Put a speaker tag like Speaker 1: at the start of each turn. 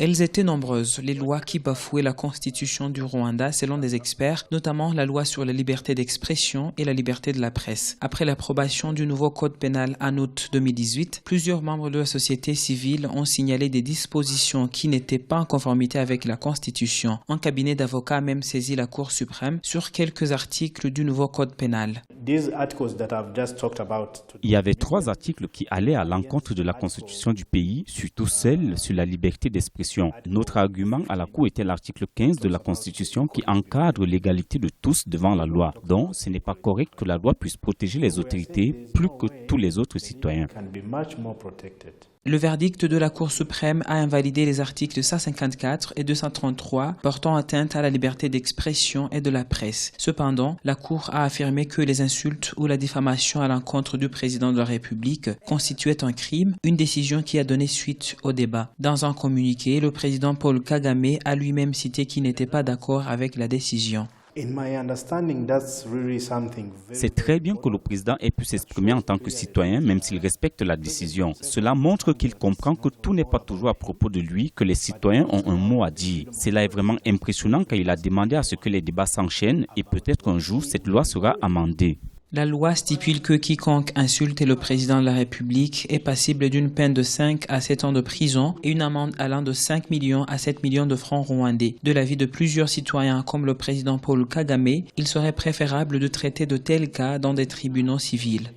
Speaker 1: Elles étaient nombreuses, les lois qui bafouaient la constitution du Rwanda selon des experts, notamment la loi sur la liberté d'expression et la liberté de la presse. Après l'approbation du nouveau code pénal en août 2018, plusieurs membres de la société civile ont signalé des dispositions qui n'étaient pas en conformité avec la constitution. Un cabinet d'avocats a même saisi la Cour suprême sur quelques articles du nouveau code pénal.
Speaker 2: Il y avait 3 articles qui allaient à l'encontre de la constitution du pays, surtout celle sur la liberté d'expression. Notre argument à la Cour était l'article 15 de la Constitution qui encadre l'égalité de tous devant la loi. Donc, ce n'est pas correct que la loi puisse protéger les autorités plus que tous les autres citoyens.
Speaker 1: Le verdict de la Cour suprême a invalidé les articles 154 et 233 portant atteinte à la liberté d'expression et de la presse. Cependant, la Cour a affirmé que les insultes ou la diffamation à l'encontre du président de la République constituaient un crime, une décision qui a donné suite au débat. Dans un communiqué, le président Paul Kagame a lui-même cité qu'il n'était pas d'accord avec la décision.
Speaker 2: C'est très bien que le président ait pu s'exprimer en tant que citoyen, même s'il respecte la décision. Cela montre qu'il comprend que tout n'est pas toujours à propos de lui, que les citoyens ont un mot à dire. Cela est vraiment impressionnant car il a demandé à ce que les débats s'enchaînent et peut-être qu'un jour, cette loi sera amendée.
Speaker 1: La loi stipule que quiconque insulte le président de la République est passible d'une peine de 5 à 7 ans de prison et une amende allant de 5 millions à 7 millions de francs rwandais. De l'avis de plusieurs citoyens comme le président Paul Kagame, il serait préférable de traiter de tels cas dans des tribunaux civils.